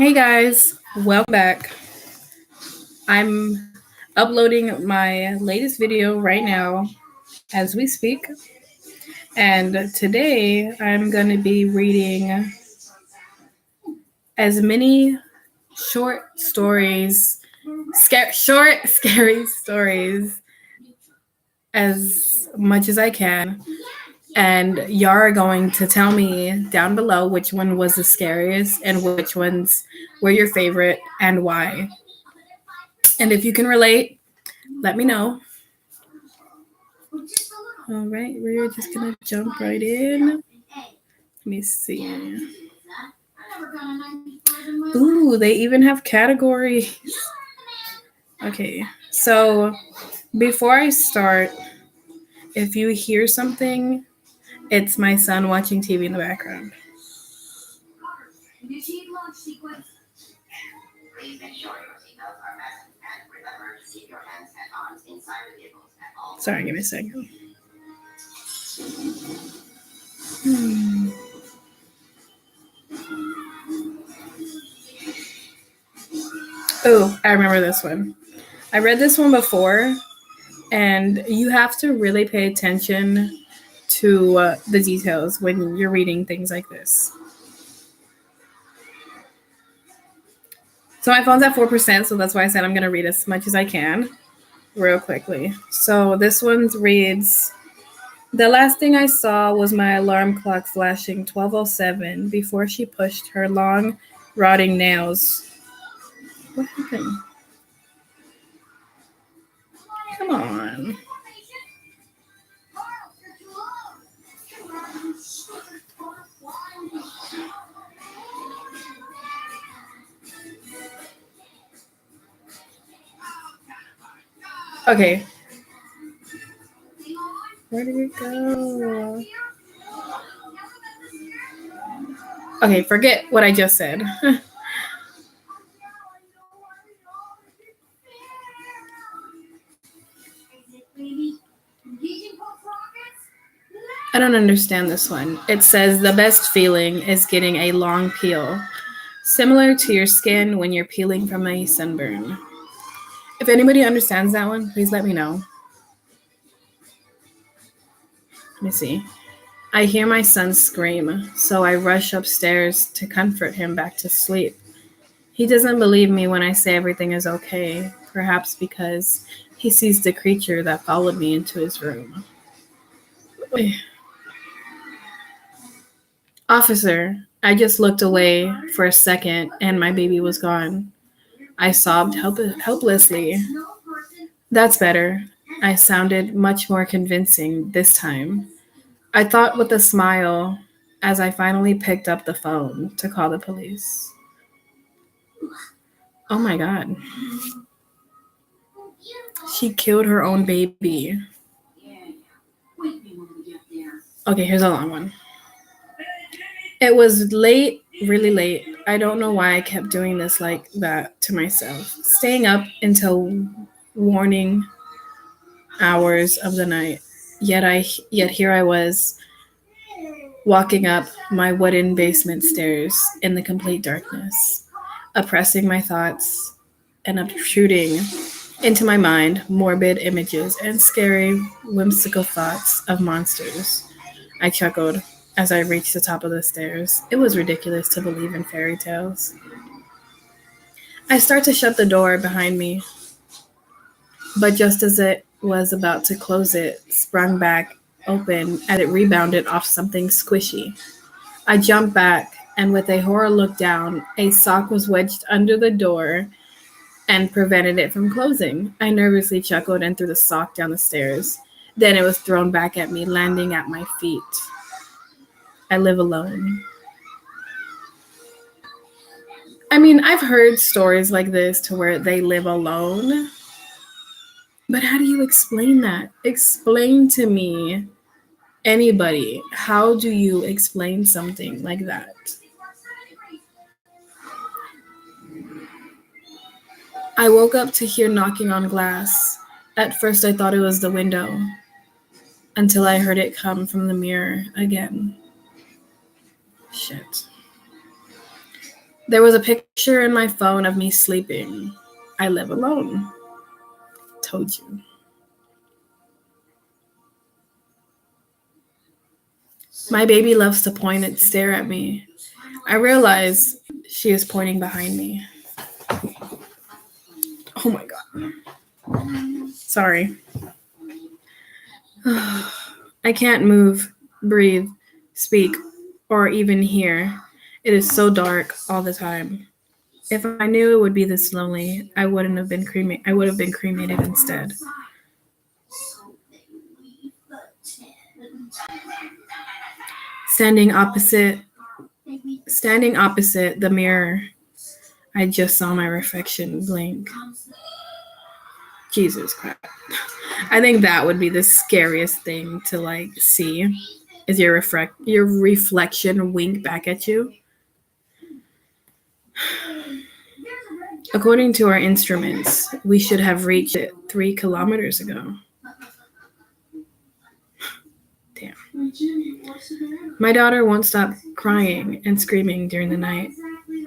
Hey guys, welcome back. I'm uploading my latest video right now as we speak. And today I'm going to be reading as many short stories, scary stories as much as I can. And y'all are going to tell me down below which one was the scariest and which ones were your favorite and why. And if you can relate, let me know. All right, we're just gonna jump right in. Let me see. Ooh, they even have categories. Okay, so before I start, if you hear something, it's my son watching TV in the background. Sorry, give me a second. Oh, I remember this one. I read this one before, and you have to really pay attention to the details when you're reading things like this. So my phone's at 4%, so that's why I said I'm going to read as much as I can real quickly. So this one reads, the last thing I saw was my alarm clock flashing 12:07 before she pushed her long, rotting nails. What happened? Come on. Okay. Where did it go? Okay, forget what I just said. I don't understand this one. It says the best feeling is getting a long peel, similar to your skin when you're peeling from a sunburn. If anybody understands that one, please let me know. Let me see. I hear my son scream, so I rush upstairs to comfort him back to sleep. He doesn't believe me when I say everything is okay, perhaps because he sees the creature that followed me into his room. Officer, I just looked away for a second and my baby was gone. I sobbed helplessly. That's better. I sounded much more convincing this time. I thought with a smile as I finally picked up the phone to call the police. Oh my God. She killed her own baby. Okay, here's a long one. It was late, really late. I don't know why I kept doing this like that to myself. Staying up until warning hours of the night. Yet here I was walking up my wooden basement stairs in the complete darkness, oppressing my thoughts and obtruding into my mind morbid images and scary, whimsical thoughts of monsters. I chuckled as I reached the top of the stairs. It was ridiculous to believe in fairy tales. I start to shut the door behind me, but just as it was about to close, it sprung back open as it rebounded off something squishy. I jumped back, and with a horror look down, a sock was wedged under the door and prevented it from closing. I nervously chuckled and threw the sock down the stairs. Then it was thrown back at me, landing at my feet. I live alone. I mean, I've heard stories like this to where they live alone. But how do you explain that? Explain to me, anybody, how do you explain something like that? I woke up to hear knocking on glass. At first, I thought it was the window, until I heard it come from the mirror again. Shit. There was a picture in my phone of me sleeping. I live alone. Told you. My baby loves to point and stare at me. I realize she is pointing behind me. Oh my God. Sorry. I can't move, breathe, speak, or even hear. It is so dark all the time. If I knew it would be this lonely, I wouldn't have been cremated. I would have been cremated instead. Standing opposite the mirror, I just saw my reflection blink. Jesus Christ. I think that would be the scariest thing to like see, is your reflection wink back at you. According to our instruments, we should have reached it 3 kilometers ago. Damn. My daughter won't stop crying and screaming during the night.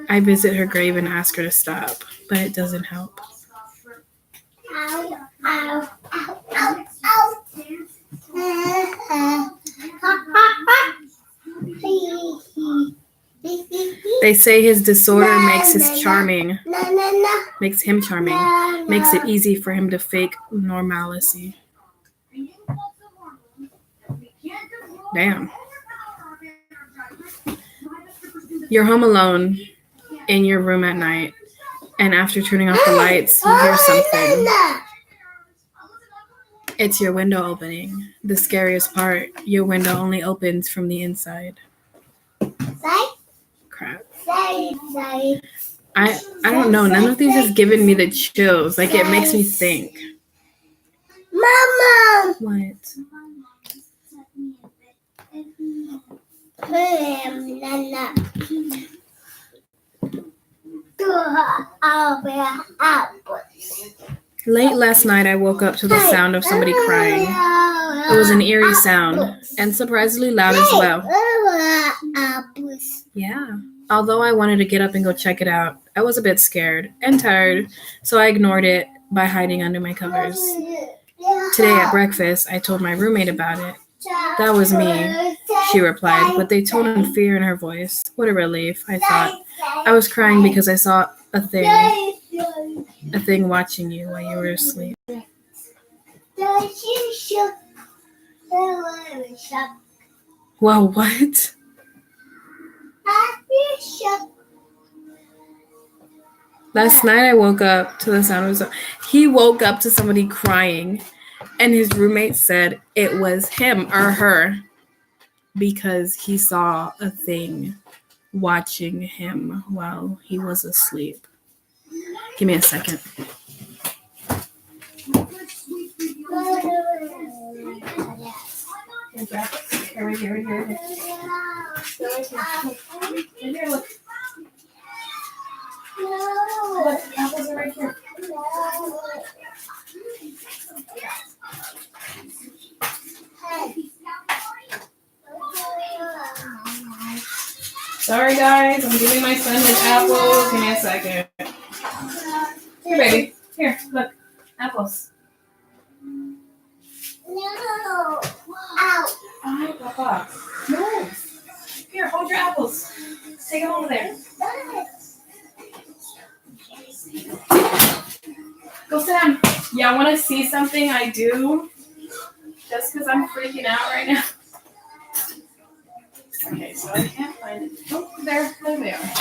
I visit her grave and ask her to stop, but it doesn't help. They say his disorder makes him charming, makes it easy for him to fake normalcy. Damn. You're home alone in your room at night, and after turning off the lights, you hear something. It's your window opening. The scariest part, your window only opens from the inside. Crap. I don't know. None of these has given me the chills. Like, it makes me think. Mama! What? Late last night, I woke up to the sound of somebody crying. It was an eerie sound, and surprisingly loud as well. Yeah. Although I wanted to get up and go check it out, I was a bit scared and tired, so I ignored it by hiding under my covers. Today at breakfast, I told my roommate about it. That was me, she replied, with a tone of fear in her voice. What a relief, I thought. I was crying because I saw a thing watching you while you were asleep. Whoa, what? Last night I woke up to the sound of he woke up to somebody crying, and his roommate said it was him or her because he saw a thing watching him while he was asleep. Give me a second. Here. Look. Look, apples are right here. Sorry, guys. I'm giving my son his apples. Give me a second. Here, baby. Here, look. Apples. No. Ow. Hi, Papa. No. Here, hold your apples. Take them over there. Go sit down. Y'all want to see something I do? Just because I'm freaking out right now. Okay, so I can't find it. Oh, there they are.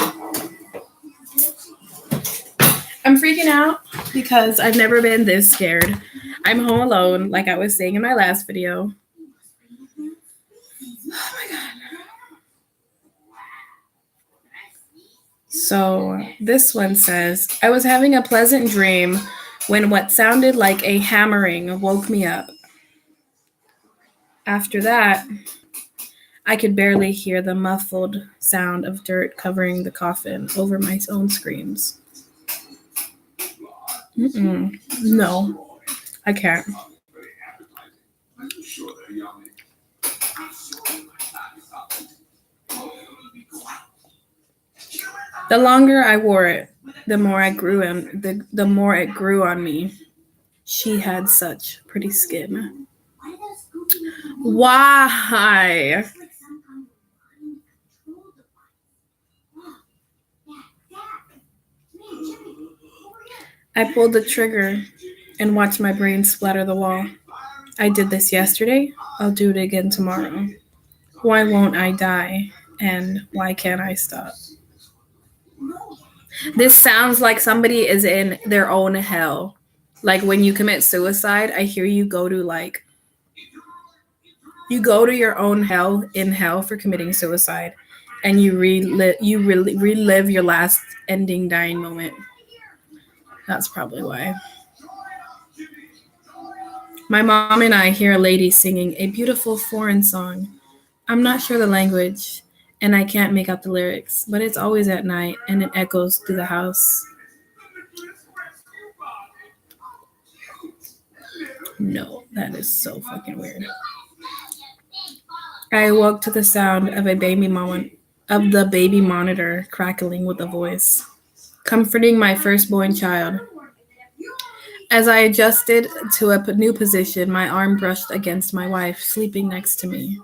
I'm freaking out because I've never been this scared. I'm home alone, like I was saying in my last video. Oh my God. So this one says, I was having a pleasant dream when what sounded like a hammering woke me up. After that, I could barely hear the muffled sound of dirt covering the coffin over my own screams. No, I can't. The longer I wore it, the more I grew and the more it grew on me. She had such pretty skin. Why? I pulled the trigger and watched my brain splatter the wall. I did this yesterday. I'll do it again tomorrow. Why won't I die? And why can't I stop? This sounds like somebody is in their own hell. Like when you commit suicide, I hear you go to your own hell in hell for committing suicide, and you relive your last ending dying moment. That's probably why. My mom and I hear a lady singing a beautiful foreign song. I'm not sure the language, and I can't make out the lyrics, but it's always at night and it echoes through the house. No, that is so fucking weird. I awoke to the sound of the baby monitor crackling with a voice, comforting my firstborn child. As I adjusted to a new position, my arm brushed against my wife, sleeping next to me.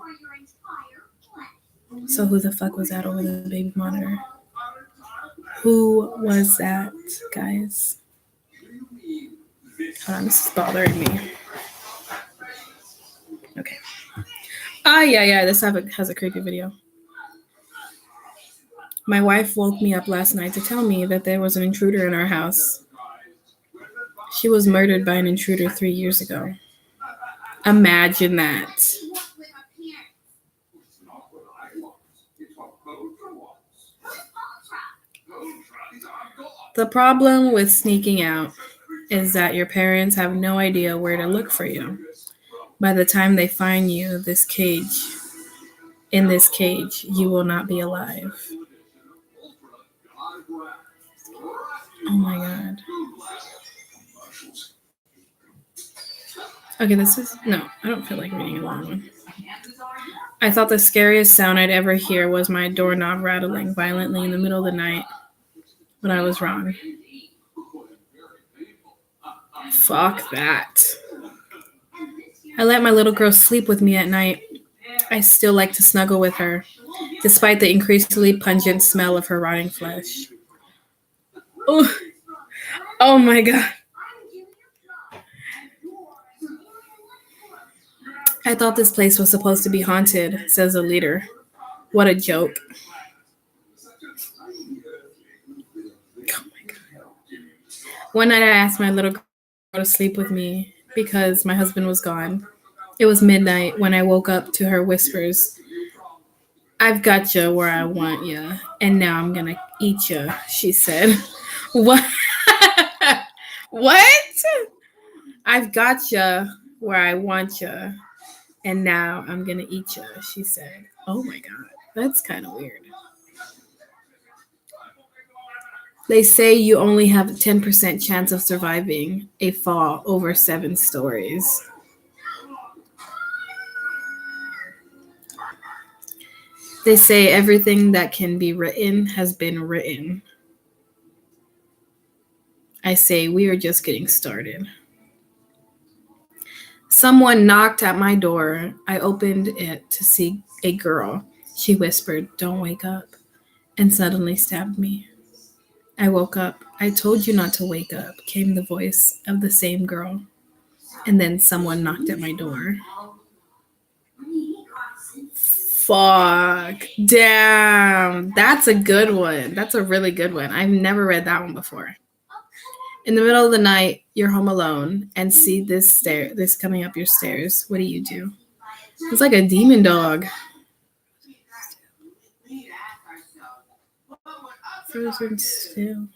So who the fuck was that over the baby monitor? Who was that, guys? Hold on, this is bothering me. Okay. Yeah, this has a creepy video. My wife woke me up last night to tell me that there was an intruder in our house. She was murdered by an intruder 3 years ago. Imagine that. The problem with sneaking out is that your parents have no idea where to look for you. By the time they find you, in this cage, you will not be alive. Oh my god. Okay, no, I don't feel like reading a long one. I thought the scariest sound I'd ever hear was my doorknob rattling violently in the middle of the night, but I was wrong. Fuck that. I let my little girl sleep with me at night. I still like to snuggle with her, despite the increasingly pungent smell of her rotting flesh. Oh my god. I thought this place was supposed to be haunted, says the leader. What a joke. Oh my god. One night I asked my little girl to sleep with me because my husband was gone. It was midnight when I woke up to her whispers. I've got you where I want you, and now I'm gonna eat you, she said. What? What? I've got you where I want you, and now I'm gonna eat you, she said. Oh my god, that's kind of weird. They say you only have a 10% chance of surviving a fall over 7 stories. They say everything that can be written has been written. I say we are just getting started. Someone knocked at my door. I opened it to see a girl. She whispered, "Don't wake up," and suddenly stabbed me. I woke up. "I told you not to wake up," came the voice of the same girl. And then someone knocked at my door. Fuck. Damn. That's a good one. That's a really good one. I've never read that one before. In the middle of the night, you're home alone and see this coming up your stairs. What do? It's like a demon dog. Frozen still.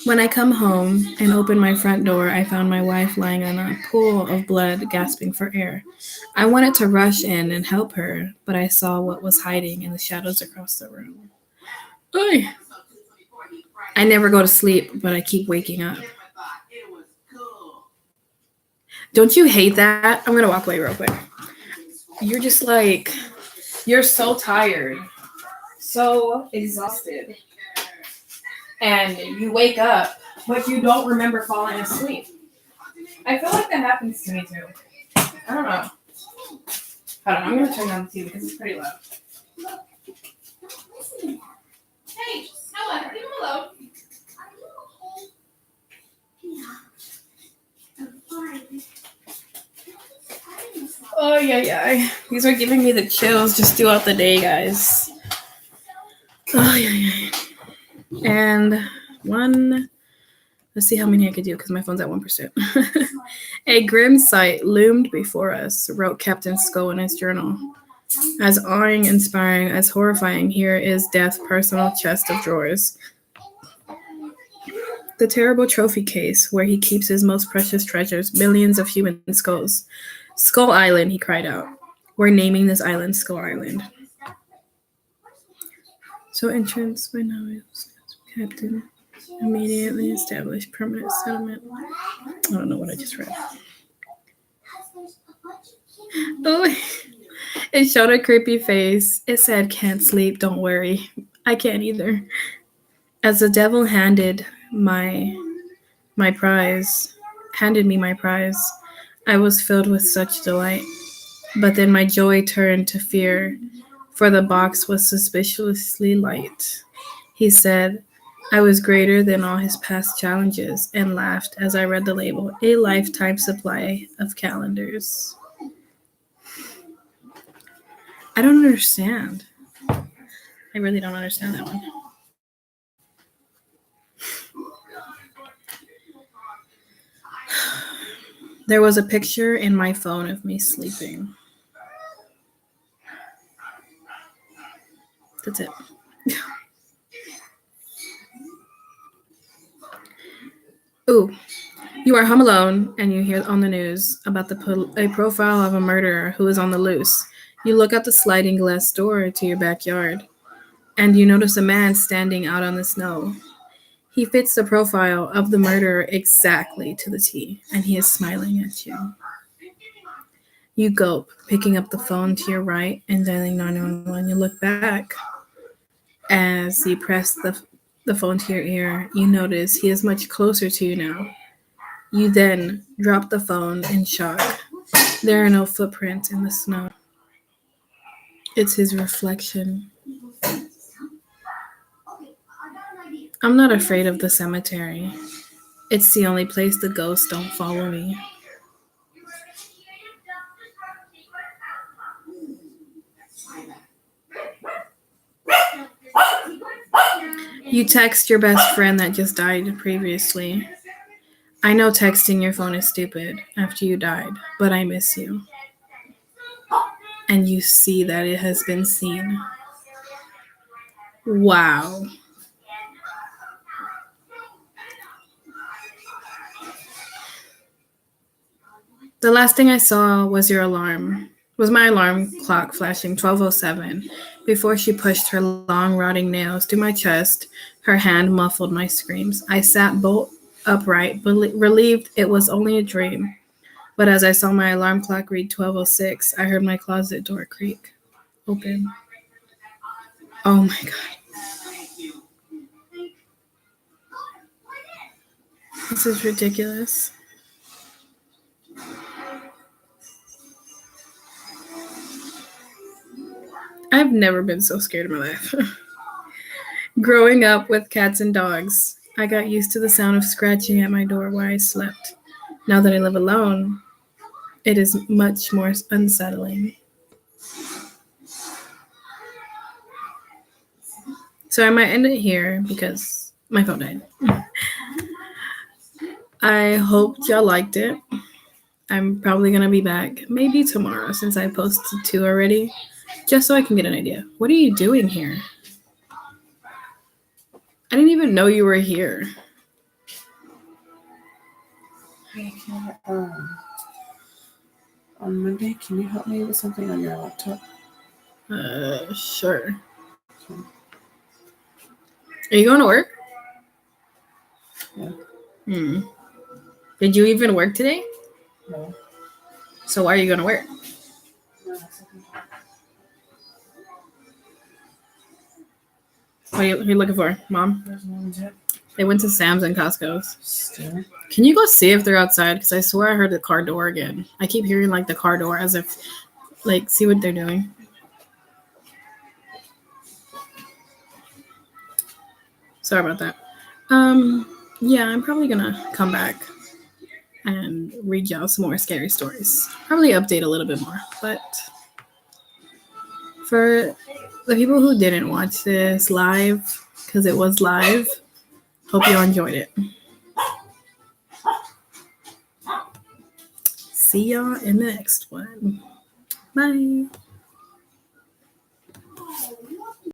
When I come home and open my front door, I found my wife lying on a pool of blood, gasping for air. I wanted to rush in and help her, but I saw what was hiding in the shadows across the room. Oy. I never go to sleep, but I keep waking up. Don't you hate that? I'm going to walk away real quick. You're just like, you're so tired. so exhausted. And you wake up, but you don't remember falling asleep. I feel like that happens to me too. I don't know. Hold on, I'm going to turn down the TV because it's pretty loud. Hey, Noah, leave him alone. Oh, yeah. These are giving me the chills just throughout the day, guys. Oh, yeah. And let's see how many I could do because my phone's at 1%. A grim sight loomed before us, wrote Captain Skull in his journal. As awing, inspiring, as horrifying, here is Death's personal chest of drawers. The terrible trophy case where he keeps his most precious treasures, millions of human skulls. Skull Island, he cried out. We're naming this island Skull Island. So entrance by now is Captain immediately established permanent settlement. I don't know what I just read. Oh, it showed a creepy face. It said, "Can't sleep, don't worry." I can't either. As the devil handed me my prize, I was filled with such delight. But then my joy turned to fear, for the box was suspiciously light. He said, I was greater than all his past challenges, and laughed as I read the label, a lifetime supply of calendars. I don't understand. I really don't understand that one. There was a picture in my phone of me sleeping. That's it. Ooh, you are home alone and you hear on the news about a profile of a murderer who is on the loose. You look out the sliding glass door to your backyard and you notice a man standing out on the snow. He fits the profile of the murderer exactly to the T, and he is smiling at you. You gulp, picking up the phone to your right and dialing 911. You look back. As you press the phone to your ear, you notice he is much closer to you now. You then drop the phone in shock. There are no footprints in the snow. It's his reflection. I'm not afraid of the cemetery. It's the only place the ghosts don't follow me. You text your best friend that just died previously. I know texting your phone is stupid after you died, but I miss you. And you see that it has been seen. Wow. The last thing I saw was my alarm clock flashing 12:07 before she pushed her long rotting nails through my chest. Her hand muffled my screams. I sat bolt upright, relieved it was only a dream. But as I saw my alarm clock read 12:06, I heard my closet door creak open. Oh my God. This is ridiculous. I've never been so scared in my life. Growing up with cats and dogs, I got used to the sound of scratching at my door while I slept. Now that I live alone, it is much more unsettling. So I might end it here because my phone died. I hope y'all liked it. I'm probably going to be back maybe tomorrow since I posted 2 already, just so I can get an idea. What are you doing here? I didn't even know you were here. Hey, on Monday, can you help me with something on your laptop? Sure. Are you going to work? Yeah. Did you even work today? No. So why are you going to work? What are you looking for, Mom? There's no one's yet. They went to Sam's and Costco's. Still. Can you go see if they're outside? Because I swear I heard the car door again. I keep hearing like the car door as if, like, see what they're doing. Sorry about that. Yeah, I'm probably gonna come back and read y'all some more scary stories. Probably update a little bit more, but for the people who didn't watch this live, because it was live, hope you enjoyed it. See y'all in the next one. Bye.